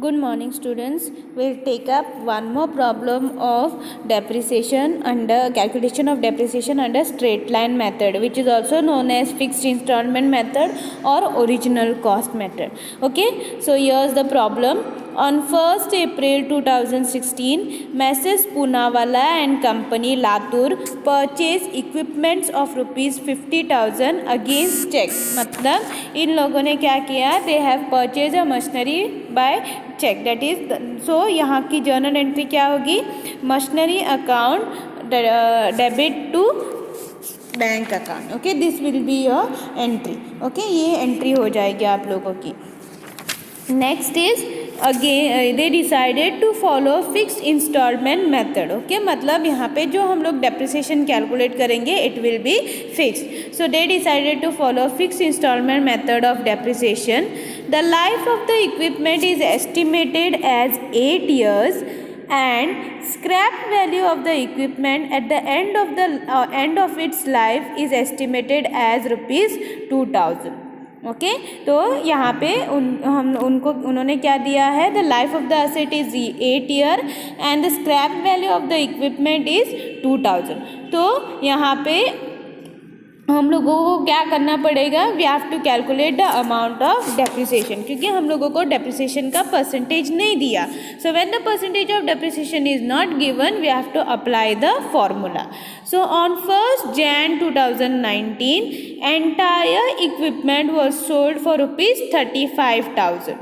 Good morning, students. We'll take up one more problem of depreciation under calculation of depreciation under straight line method, which is also known as fixed installment method or original cost method. Okay, so here's the problem. On 1st April 2016, Messrs. Poonawalla and Company Latur purchased equipments of rupees 50,000 against check. मतलब इन लोगों ने क्या किया? They have purchased a machinery by check. That is, so यहाँ की journal entry क्या होगी? Machinery account debit to bank account. Okay, this will be your entry. Okay, ये एंट्री हो जाएगी आप लोगों की. Next is again they decided to follow fixed installment method. Okay, मतलब यहाँ पे जो हम लोग डेप्रिसिएशन कैलकुलेट करेंगे it will be fixed. So they decided to follow fixed installment method of depreciation. The life of the equipment is estimated as 8 years and scrap value of the equipment at the end of its life is estimated as rupees 2000. Okay, तो यहाँ पे उन्होंने क्या दिया है? The life of the asset is 8 year and the scrap value of the equipment is 2000. तो यहाँ पे हम लोगों को क्या करना पड़ेगा? We have to calculate the amount of depreciation, क्योंकि हम लोगों को डेप्रिसिएशन का परसेंटेज नहीं दिया. So when the percentage of depreciation is not given, we have to apply the formula. So on 1st Jan 2019, entire equipment was sold for rupees 35,000.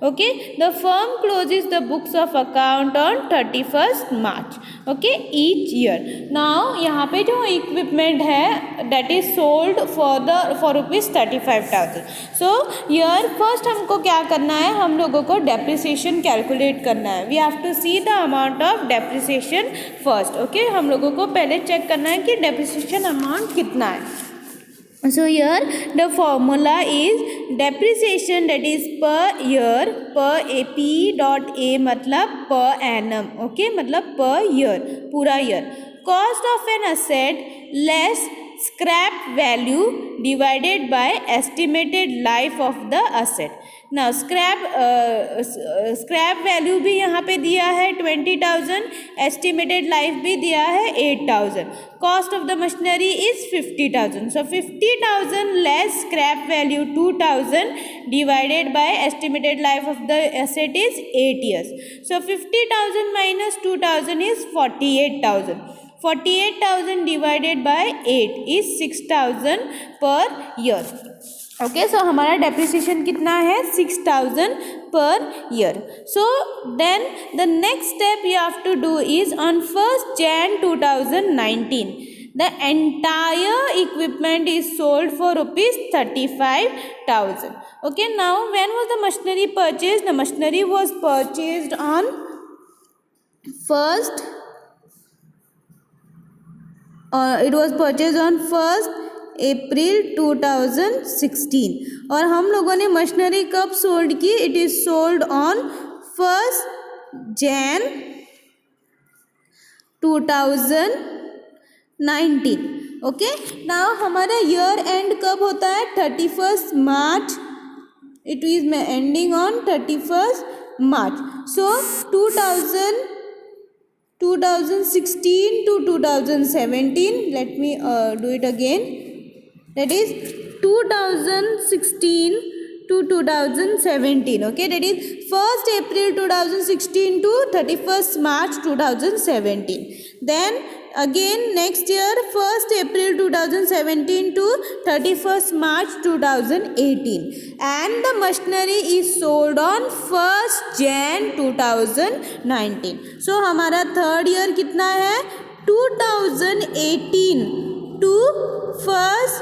Okay, the firm closes the books of account on 31st March. Okay, each year. Now यहाँ पे जो equipment है that is sold for rupees 35,000. So here first हमको क्या करना है? हम लोगों को depreciation calculate करना है. We have to see the amount of depreciation first. Okay, हम लोगों को पहले check करना है कि depreciation amount कितना है. So here the formula is depreciation, that is per year, per P dot A मतलब per annum. Okay, मतलब per year, पूरा year. Cost of an asset less scrap value divided by estimated life of the asset. Now scrap value भी यहाँ पे दिया है 20,000, estimated life भी दिया है 8,000. Cost of the machinery is 50,000. So 50,000 less scrap value 2,000 divided by estimated life of the asset is 8 years. So 50,000 minus 2,000 is 48,000. 48,000 divided by 8 is 6,000 per year. Okay, so हमारा depreciation कितना है? 6,000 per year. So then the next step you have to do is on 1st Jan 2019 the entire equipment is sold for rupees 35,000. Okay, now when was the machinery purchased? The machinery was purchased on 1st it was purchased on 1st April 2016. और हम लोगों ने machinery कब sold की? It is sold on 1st Jan 2019. Okay, now हमारा year and कब होता है? 31st March. It is ending on 31st March. So 2016 to 2017. Let me do it again. That is 2016 to 2017. Okay, that is 1st April 2016 to 31st March 2017. Then again next year 1st April 2017 to 31st March 2018. And the machinery is sold on 1st Jan 2019. So हमारा third year कितना है? 2018 to 1st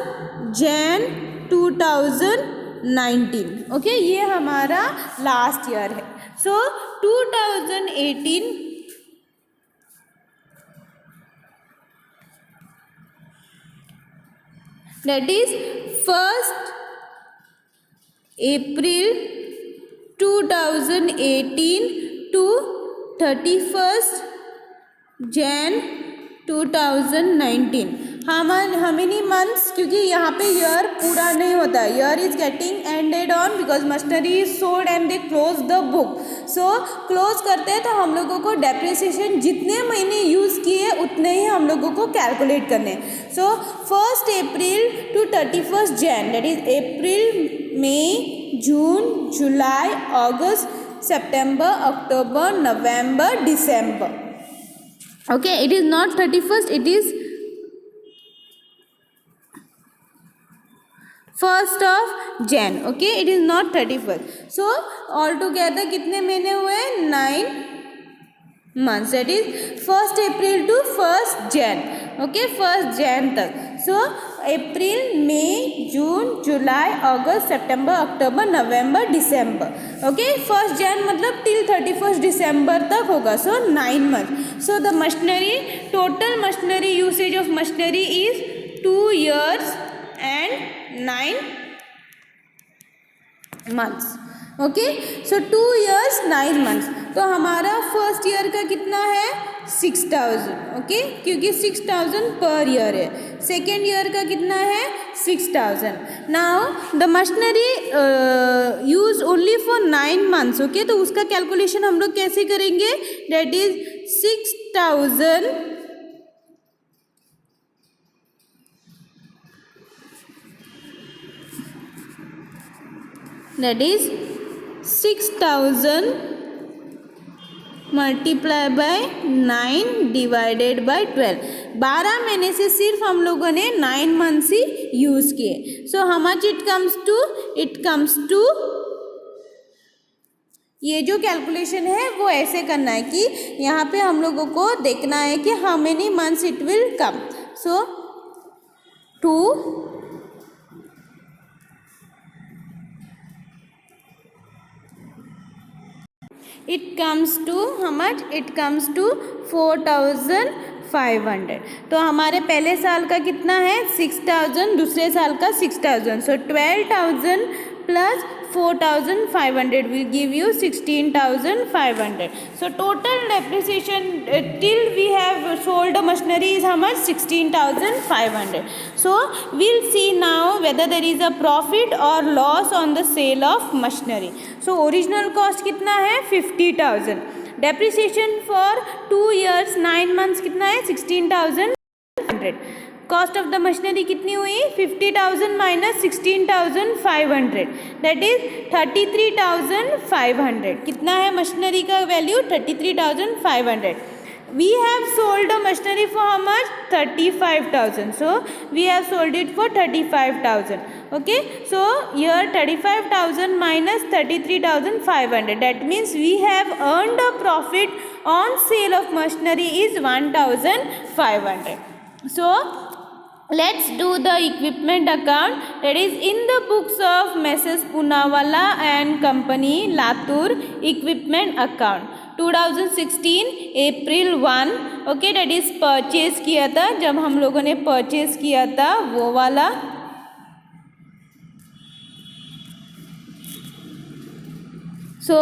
Jan 2019. Okay, ये हमारा last year है. सो 2018 that is 1st April 2018 to 31st Jan 2019. how many months, क्योंकि यहाँ पे year पूरा नहीं होता, year is getting ended on because machinery is sold and they close the book. So close करते हैं तो हम लोगों को डेप्रिसिएशन जितने महीने यूज़ किए उतने ही हम लोगों को कैलकुलेट करने. सो 1 April to 31 Jan, that is April, May, June, July, August, September, October, November, December. Okay, it is not 31st, it is 1st of Jan. Okay, it is not 31st. So altogether कितने महीने हुए? 9 months. That is 1st April to 1st Jan. Okay, 1st Jan तक. So April, May, June, July, August, September, October, November, December. Okay, 1st Jan मतलब till 31st December तक होगा. So 9 months. So the machinery, total machinery usage of machinery is 2 years and 9 months. Okay, so 2 years 9 months. तो हमारा first year का कितना है? 6,000. Okay, क्योंकि 6,000 per year है. सेकेंड ईयर का कितना है? 6,000. Now the machinery use only for 9 months. Okay, तो उसका कैलकुलेशन हम लोग कैसे करेंगे? That is 6,000 that is 6,000 multiply by 9 divided by 12. 12 महीने से सिर्फ हम लोगों ने 9 months ही यूज़ किए. So how much it comes to ये जो कैलकुलेशन है वो ऐसे करना है कि यहाँ पे हम लोगों को देखना है कि how many months it will come. So 2 it comes to how much? It comes to 4,500. तो हमारे पहले साल का कितना है? 6,000. दूसरे साल का 6,000. सो 12,000 plus 4,500 will give you 16,500. So total depreciation till we have sold the machinery is how much? 16,500. So we'll see now whether there is a profit or loss on the sale of machinery. So original cost कितना है? 50,000. Depreciation for 2 years 9 months कितना है? 16,500. Cost of the machinery कितनी हुई? 50,000 minus 16,500, that is 33,500. कितना है machinery का value? 33,500. We have sold a machinery for how much? 35,000. So we have sold it for 35,000. Okay, so here 35,000 minus 33,500. That means we have earned a profit on sale of machinery is 1,500. So let's do the equipment account. That is in the books of Messrs Poonawalla and Company, Latur, equipment account 2016 April 1. Okay, that is purchase किया था. जब हम लोगों ने purchase किया था वो वाला. सो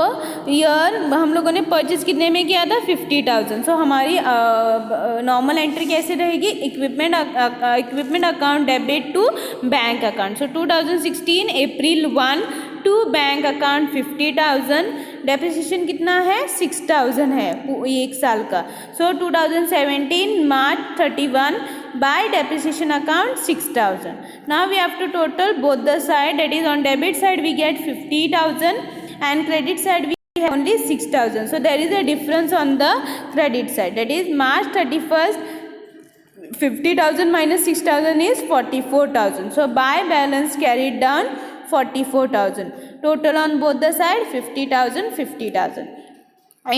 ईयर हम लोगों ने परचेज कितने में किया था? 50,000. सो हमारी नॉर्मल एंट्री कैसे रहेगी? Equipment account debit to bank account. So 2016 April 1 to bank account 50,000. Depreciation कितना है? 6,000 है एक साल का. So 2017 March 31 by depreciation account 6,000. Now we have to total both the side. That is on debit side we get 50,000 and credit side we have only 6,000. So there is a difference on the credit side. That is March 31st 50,000 minus 6,000 is 44,000. So buy balance carried down 44,000. Total on both the side 50,000 50,000.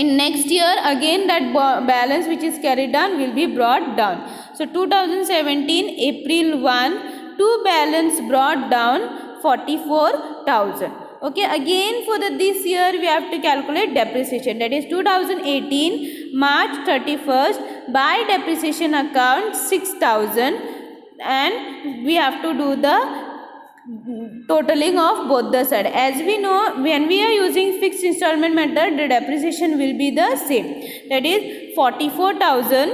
In next year again that balance which is carried down will be brought down. So 2017 April 1 to balance brought down 44,000. Okay, again for this year we have to calculate depreciation. That is 2018 March 31st by depreciation account 6,000 and we have to do the totaling of both the side. As we know, when we are using fixed installment method, the depreciation will be the same. That is 44,000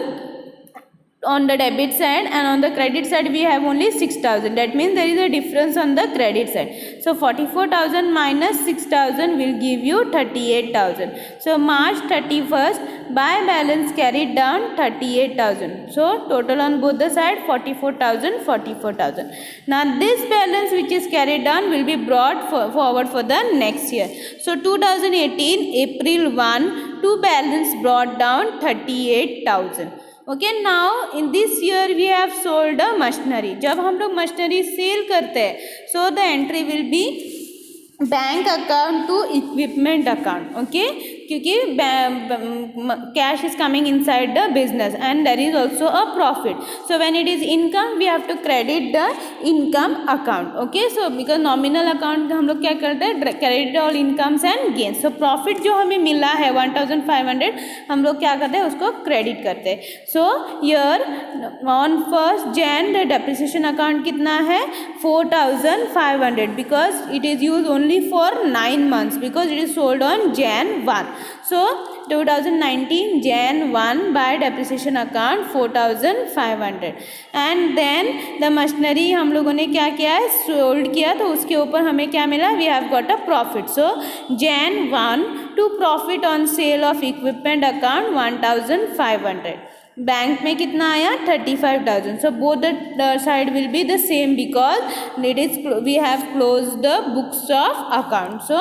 on the debit side, and on the credit side we have only 6,000. That means there is a difference on the credit side. So 44,000 minus 6,000 will give you 38,000. So March 31st, buy balance carried down 38,000. So total on both the side 44,000, 44,000. Now this balance which is carried down will be brought forward for the next year. So 2018 April 1, two balance brought down 38,000. Okay, now in this year we have sold a machinery. जब हम लोग machinery sale करते हैं, so the entry will be bank account to equipment account. Okay, क्योंकि cash is coming inside the business and there is also a profit. So when it is income we have to credit the income account. Okay, so because nominal account हम लोग क्या करते हैं, credit all incomes and gains. So profit जो हमें मिला है 1,500 हम लोग क्या करते हैं, उसको क्रेडिट करते हैं. So year on 1st Jan the depreciation account कितना है 4,500 because it is use only for 9 months because it is sold on Jan 1. So 2019 Jan 1 by depreciation account 4,500. and then the machinery हम लोगों ने क्या किया है, सोल्ड किया, तो उसके ऊपर हमें क्या मिला, we have got a profit. So Jan 1 to profit on sale of equipment account 1,500. Bank में कितना आया 35,000. So both the side will be the same because it is we have closed the books of account. So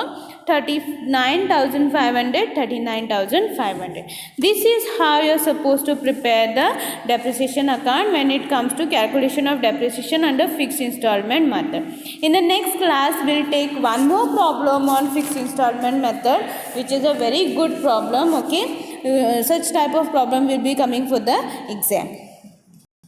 39,500, 39,500. This is how you are supposed to prepare the depreciation account when it comes to calculation of depreciation under fixed installment method. In the next class we will take one more problem on fixed installment method, which is a very good problem. Okay, such type of problem will be coming for the exam.